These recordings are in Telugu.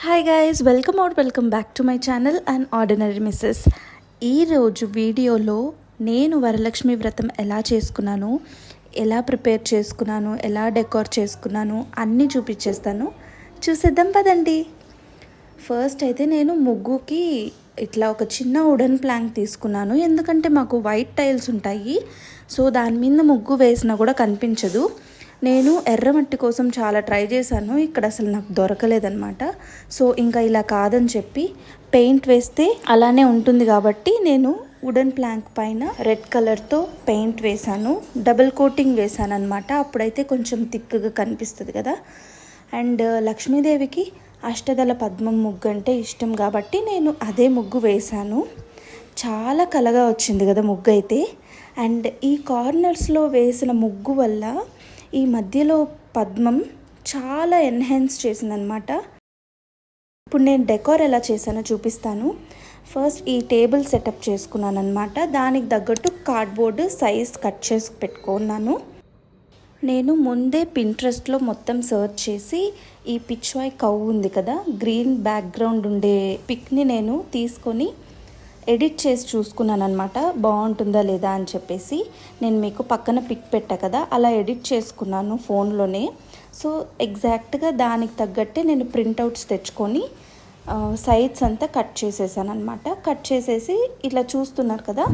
Hi guys, welcome back to my channel and Ordinary Mrs. ఈరోజు వీడియోలో నేను వరలక్ష్మి వ్రతం ఎలా చేసుకున్నాను, ఎలా ప్రిపేర్ చేసుకున్నాను, ఎలా డెకోర్ చేసుకున్నాను అన్నీ చూపించేస్తాను. చూసేద్దాం పదండి. ఫస్ట్ అయితే నేను ముగ్గుకి ఇట్లా ఒక చిన్న వుడెన్ ప్లాంక్ తీసుకున్నాను. ఎందుకంటే మాకు వైట్ టైల్స్ ఉంటాయి, సో దాని మీద ముగ్గు వేసినా కూడా కనిపించదు. నేను ఎర్రమట్టి కోసం చాలా ట్రై చేశాను, ఇక్కడ అసలు నాకు దొరకలేదన్నమాట. సో ఇంకా ఇలా కాదని చెప్పి పెయింట్ వేస్తే అలానే ఉంటుంది కాబట్టి నేను వుడెన్ ప్లాంక్ పైన రెడ్ కలర్తో పెయింట్ వేశాను, డబుల్ కోటింగ్ వేశాను అనమాట. అప్పుడైతే కొంచెం థిక్గా కనిపిస్తుంది కదా. అండ్ లక్ష్మీదేవికి అష్టదళ పద్మం ముగ్గు అంటే ఇష్టం కాబట్టి నేను అదే ముగ్గు వేశాను. చాలా కలగా వచ్చింది కదా ముగ్గు అయితే. అండ్ ఈ కార్నర్స్లో వేసిన ముగ్గు వల్ల ఈ మధ్యలో పద్మం చాలా ఎన్హాన్స్ చేసిందనమాట. ఇప్పుడు నేను డెకోర్ ఎలా చేశానో చూపిస్తాను. ఫస్ట్ ఈ టేబుల్ సెటప్ చేసుకున్నాను అనమాట. దానికి తగ్గట్టు కార్డ్బోర్డ్ సైజ్ కట్ చేసి పెట్టుకున్నాను. నేను ముందే పింట్రెస్ట్లో మొత్తం సర్చ్ చేసి ఈ పిచ్వాయ్ కౌ ఉంది కదా, గ్రీన్ బ్యాక్గ్రౌండ్ ఉండే పిక్ని నేను తీసుకొని ఎడిట్ చేసి చూసుకున్నాను అనమాట, బాగుంటుందా లేదా అని చెప్పేసి. నేను మీకు పక్కన పిక్ పెట్టా కదా, అలా ఎడిట్ చేసుకున్నాను ఫోన్లోనే. సో ఎగ్జాక్ట్గా దానికి తగ్గట్టే నేను ప్రింట్అవుట్స్ తెచ్చుకొని సైడ్స్ అంతా కట్ చేసేసాను అనమాట. కట్ చేసేసి ఇట్లా చూస్తున్నారు కదా,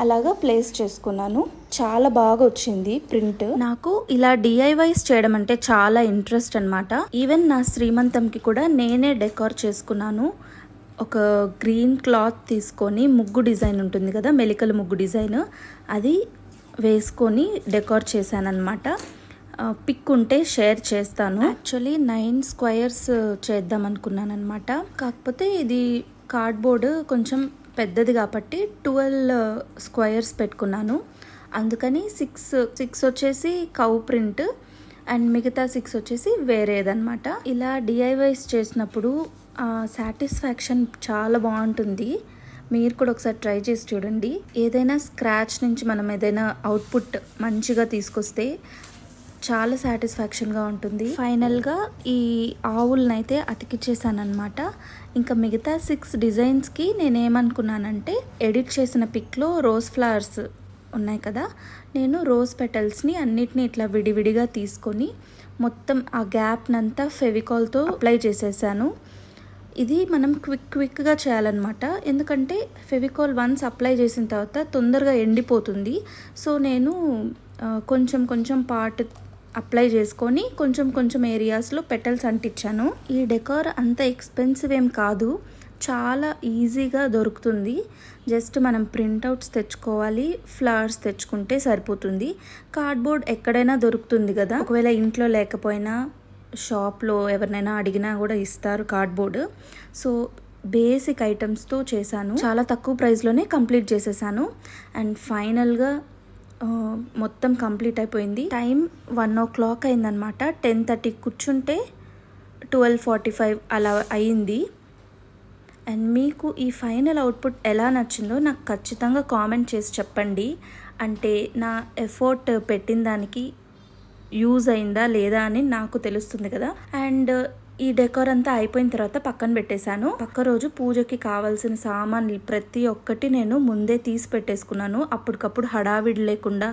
అలాగా ప్లేస్ చేసుకున్నాను. చాలా బాగా వచ్చింది ప్రింట్. నాకు ఇలా డిఐవైస్ చేయడం అంటే చాలా ఇంట్రెస్ట్ అనమాట. ఈవెన్ నా శ్రీమంతంకి కూడా నేనే డెకోర్ చేసుకున్నాను. ఒక గ్రీన్ క్లాత్ తీసుకొని ముగ్గు డిజైన్ ఉంటుంది కదా, మెలికల ముగ్గు డిజైన్, అది వేసుకొని డెకోర్ చేశాను అనమాట. పిక్ ఉంటే షేర్ చేస్తాను. యాక్చువల్లీ 9 స్క్వేర్స్ చేద్దాం అనుకున్నాను అనమాట. కాకపోతే ఇది కార్డ్బోర్డ్ కొంచెం పెద్దది కాబట్టి 12 స్క్వేర్స్ పెట్టుకున్నాను. అందుకని 6 వచ్చేసి కౌ ప్రింట్ అండ్ మిగతా 6 వచ్చేసి వేరేదన్నమాట. ఇలా డిఐవైస్ చేసినప్పుడు సాటిస్ఫాక్షన్ చాలా బాగుంటుంది. మీరు కూడా ఒకసారి ట్రై చేసి చూడండి. ఏదైనా స్క్రాచ్ నుంచి మనం ఏదైనా అవుట్పుట్ మంచిగా తీసుకొస్తే చాలా సాటిస్ఫాక్షన్గా ఉంటుంది. ఫైనల్గా ఈ ఆవులనైతే అతికిచ్చేసాను అనమాట. ఇంకా మిగతా 6 డిజైన్స్కి నేనేమనుకున్నానంటే, ఎడిట్ చేసిన పిక్లో రోజ్ ఫ్లవర్స్ ఉన్నాయి కదా, నేను రోజ్ పెటల్స్ని అన్నిటినీ ఇట్లా విడివిడిగా తీసుకొని మొత్తం ఆ గ్యాప్నంతా ఫెవికాల్తో అప్లై చేసేసాను. ఇది మనం క్విక్గా చేయాలన్నమాట, ఎందుకంటే ఫెవికాల్ వన్స్ అప్లై చేసిన తర్వాత తొందరగా ఎండిపోతుంది. సో నేను కొంచెం పార్ట్ అప్లై చేసుకొని కొంచెం ఏరియాస్లో పెటల్స్ అంటించాను. ఈ డెకోర్ అంత ఎక్స్పెన్సివ్ ఏం కాదు, చాలా ఈజీగా దొరుకుతుంది. జస్ట్ మనం ప్రింట్అవుట్స్ తెచ్చుకోవాలి, ఫ్లవర్స్ తెచ్చుకుంటే సరిపోతుంది. కార్డ్బోర్డ్ ఎక్కడైనా దొరుకుతుంది కదా, ఒకవేళ ఇంట్లో లేకపోయినా షాప్లో ఎవరినైనా అడిగినా కూడా ఇస్తారు కార్డ్బోర్డ్. సో బేసిక్ ఐటమ్స్తో చేశాను, చాలా తక్కువ ప్రైస్లోనే కంప్లీట్ చేసేసాను. అండ్ ఫైనల్గా మొత్తం కంప్లీట్ అయిపోయింది. టైం 1 o'clock అయిందనమాట. 10:30 కూర్చుంటే 12:45 అలా అయింది. అండ్ మీకు ఈ ఫైనల్ అవుట్పుట్ ఎలా నచ్చిందో నాకు ఖచ్చితంగా కామెంట్ చేసి చెప్పండి. అంటే నా ఎఫర్ట్ పెట్టిన దానికి యూజ్ అయిందా లేదా అని నాకు తెలుస్తుంది కదా. అండ్ ఈ డెకోర్ అంతా అయిపోయిన తర్వాత పక్కన పెట్టేశాను. పక్క రోజు పూజకి కావాల్సిన సామాన్లు ప్రతి ఒక్కటి నేను ముందే తీసి పెట్టేసుకున్నాను. అప్పటికప్పుడు హడావిడి లేకుండా,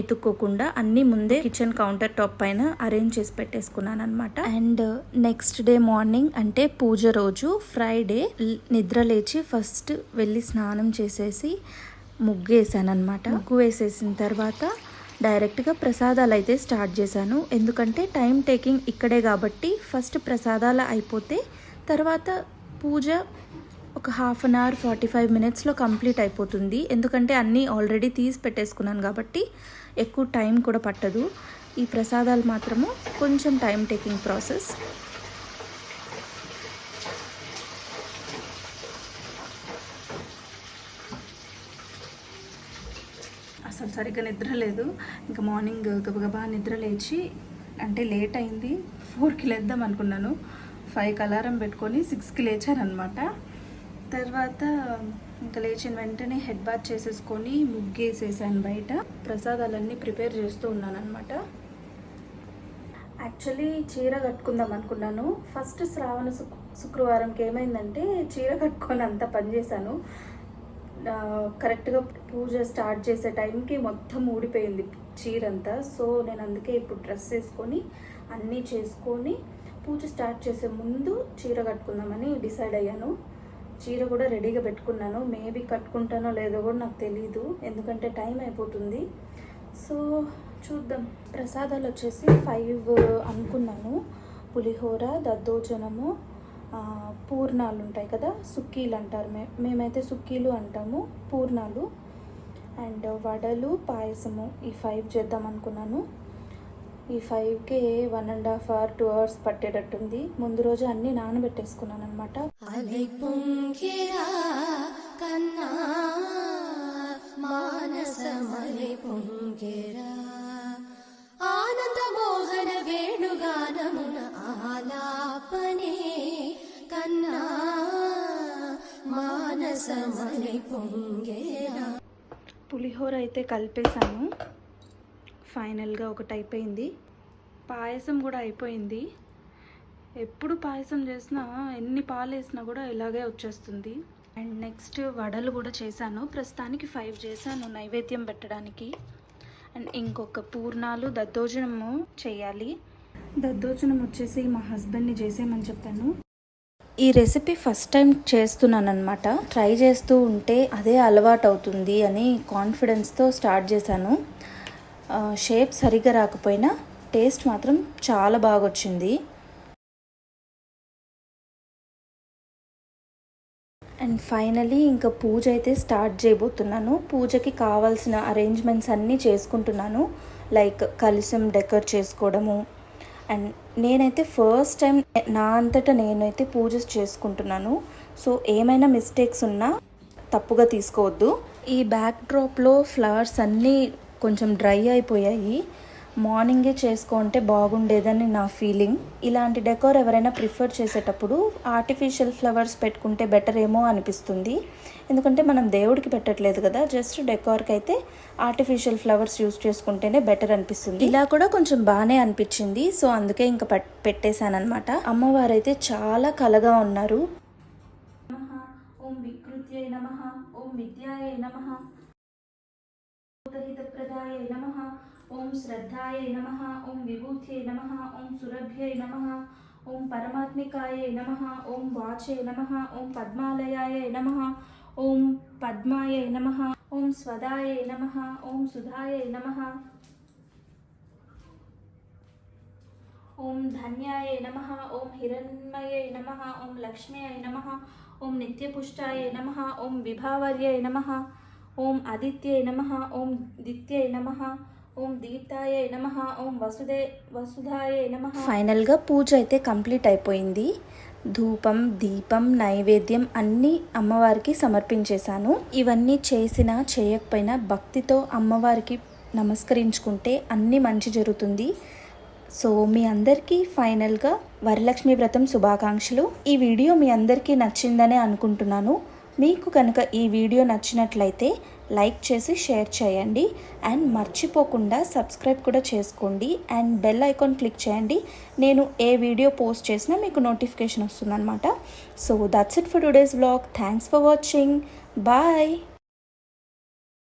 ఎత్తుక్కోకుండా అన్నీ ముందే కిచెన్ కౌంటర్ టాప్ పైన అరేంజ్ చేసి పెట్టేసుకున్నాను అనమాట. అండ్ నెక్స్ట్ డే మార్నింగ్ అంటే పూజ రోజు ఫ్రైడే నిద్ర లేచి ఫస్ట్ వెళ్ళి స్నానం చేసేసి ముగ్గు వేసాను అనమాట. ముగ్గు వేసేసిన తర్వాత డైరెక్ట్గా ప్రసాదాలు అయితే స్టార్ట్ చేశాను. ఎందుకంటే టైం టేకింగ్ ఇక్కడే కాబట్టి ఫస్ట్ ప్రసాదాలు అయిపోతే తర్వాత పూజ ఒక 1/2 hour 45 minutesలో కంప్లీట్ అయిపోతుంది. ఎందుకంటే అన్నీ ఆల్రెడీ తీసి పెట్టేసుకున్నాను కాబట్టి ఎక్కువ టైం కూడా పట్టదు. ఈ ప్రసాదాలు మాత్రము కొంచెం టైం టేకింగ్ ప్రాసెస్. అసలు సరిగ్గా నిద్ర లేదు. ఇంకా మార్నింగ్ గబగబా నిద్ర లేచి, అంటే లేట్ అయింది, 4కి లేద్దాం అనుకున్నాను. 5కి అలారం పెట్టుకొని 6కి లేచానమాట. తర్వాత ఇంకా లేచిన వెంటనే హెడ్ బాత్ చేసేసుకొని ముగ్గేసేసాను బయట. ప్రసాదాలన్నీ ప్రిపేర్ చేస్తూ ఉన్నాను అనమాట. యాక్చువల్లీ చీర కట్టుకుందాం అనుకున్నాను. ఫస్ట్ శ్రావణ శుక్రవారంకి ఏమైందంటే చీర కట్టుకొని అంతా పని చేశాను. కరెక్ట్గా పూజ స్టార్ట్ చేసే టైంకి మొత్తం ఊడిపోయింది చీర అంతా. సో నేను అందుకే ఇప్పుడు డ్రెస్ వేసుకొని అన్నీ చేసుకొని పూజ స్టార్ట్ చేసే ముందు చీర కట్టుకుందామని డిసైడ్ అయ్యాను. చీర కూడా రెడీగా పెట్టుకున్నాను. మేబీ కట్టుకుంటానో లేదో కూడా నాకు తెలీదు, ఎందుకంటే టైం అయిపోతుంది. సో చూద్దాం. ప్రసాదాలు వచ్చేసి 5 అనుకున్నాను. పులిహోర, దద్దోజనము, పూర్ణాలు ఉంటాయి కదా, సుక్కీలు అంటారు, మేమైతే సుక్కీలు అంటాము, పూర్ణాలు అండ్ వడలు, పాయసము, ఈ 5 చేద్దాం అనుకున్నాను. ఈ 5కే 1.5 hour 2 hours పట్టేటట్టుంది. ముందు రోజు అన్నీ నానబెట్టేసుకున్నాను అనమాట. ఆనంద మోహన వేణుగానమున ఆలాపనే కన్నా మానసమని పొంగేరా. పులిహోర అయితే కలిపేశాను. ఫైనల్గా ఒకటి అయిపోయింది. పాయసం కూడా అయిపోయింది. ఎప్పుడు పాయసం చేసినా ఎన్ని పాలు వేసినా కూడా ఇలాగే వచ్చేస్తుంది. అండ్ నెక్స్ట్ వడలు కూడా చేశాను. ప్రస్తుతానికి 5 చేశాను నైవేద్యం పెట్టడానికి. అండ్ ఇంకొక పూర్ణాలు, దద్దోజనము చేయాలి. దద్దోజనం వచ్చేసి మా హస్బెండ్ని చేసేయమని చెప్పాను. ఈ రెసిపీ ఫస్ట్ టైం చేస్తున్నాను అనమాట. ట్రై చేస్తూ ఉంటే అదే అలవాటు అవుతుంది అని కాన్ఫిడెన్స్తో స్టార్ట్ చేశాను. షేప్ సరిగ్గా రాకపోయినా టేస్ట్ మాత్రం చాలా బాగా వచ్చింది. అండ్ ఫైనలీ ఇంకా పూజ అయితే స్టార్ట్ చేయబోతున్నాను. పూజకి కావాల్సిన అరేంజ్మెంట్స్ అన్నీ చేసుకుంటున్నాను. లైక్ కలశం డెకర్ చేసుకోవడము. అండ్ నేనైతే ఫస్ట్ టైం నా అంతటా నేనైతే పూజ చేసుకుంటున్నాను. సో ఏమైనా మిస్టేక్స్ ఉన్నా తప్పుగా తీసుకోవద్దు. ఈ బ్యాక్ డ్రాప్లో ఫ్లవర్స్ అన్నీ కొంచెం డ్రై అయిపోయాయి. మార్నింగే చేసుకుంటే బాగుండేదని నా ఫీలింగ్. ఇలాంటి డెకోర్ ఎవరైనా ప్రిఫర్ చేసేటప్పుడు ఆర్టిఫిషియల్ ఫ్లవర్స్ పెట్టుకుంటే బెటర్ ఏమో అనిపిస్తుంది. ఎందుకంటే మనం దేవుడికి పెట్టట్లేదు కదా, జస్ట్ డెకోర్కి అయితే ఆర్టిఫిషియల్ ఫ్లవర్స్ యూస్ చేసుకుంటేనే బెటర్ అనిపిస్తుంది. ఇలా కూడా కొంచెం బాగానే అనిపించింది. సో అందుకే ఇంకా పెట్టేశాను అనమాట. అమ్మవారు అయితే చాలా కలగా ఉన్నారు. ఓం వికృత్యై నమః, ఓం విద్యాయై నమః, హితప్రదాయ నమః, ఓం శ్రద్ధాయ నమః, ఓం విభూత్యై నమః, ఓం సురభ్యై నమః, ఓం పరమాత్మికాయ నమః, ఓం వాచే నమః, ఓం పద్మాలయాయ నమః, ఓం పద్మాయ నమః, ఓం స్వదాయ నమః, ఓం సుధాయ నమః, ఓం ధన్యాయ నమః, ఓం హిరణ్మయై నమః, ఓం లక్ష్మ్యై నమః, ఓం నిత్యపుష్టాయ నమః, ఓం విభావర్యై నమః, ఓం ఆదిత్యై నమః, ఓం దిత్యై నమః, ఓం దీప్తాయ నమః, ఓం వసుధాయ నమః. ఫైనల్గా పూజ అయితే కంప్లీట్ అయిపోయింది. ధూపం, దీపం, నైవేద్యం అన్నీ అమ్మవారికి సమర్పించేశాను. ఇవన్నీ చేసినా చేయకపోయినా భక్తితో అమ్మవారికి నమస్కరించుకుంటే అన్నీ మంచి జరుగుతుంది. సో మీ అందరికీ ఫైనల్గా వరలక్ష్మి వ్రతం శుభాకాంక్షలు. ఈ వీడియో మీ అందరికీ నచ్చిందనే అనుకుంటున్నాను. మీకు కనుక ఈ వీడియో నచ్చినట్లయితే లైక్ చేసి షేర్ చేయండి. అండ్ మర్చిపోకుండా సబ్స్క్రైబ్ కూడా చేసుకోండి. అండ్ బెల్ ఐకాన్ క్లిక్ చేయండి. నేను ఏ వీడియో పోస్ట్ చేసినా మీకు నోటిఫికేషన్ వస్తుందన్నమాట. So that's it for today's vlog. Thanks for watching. Bye.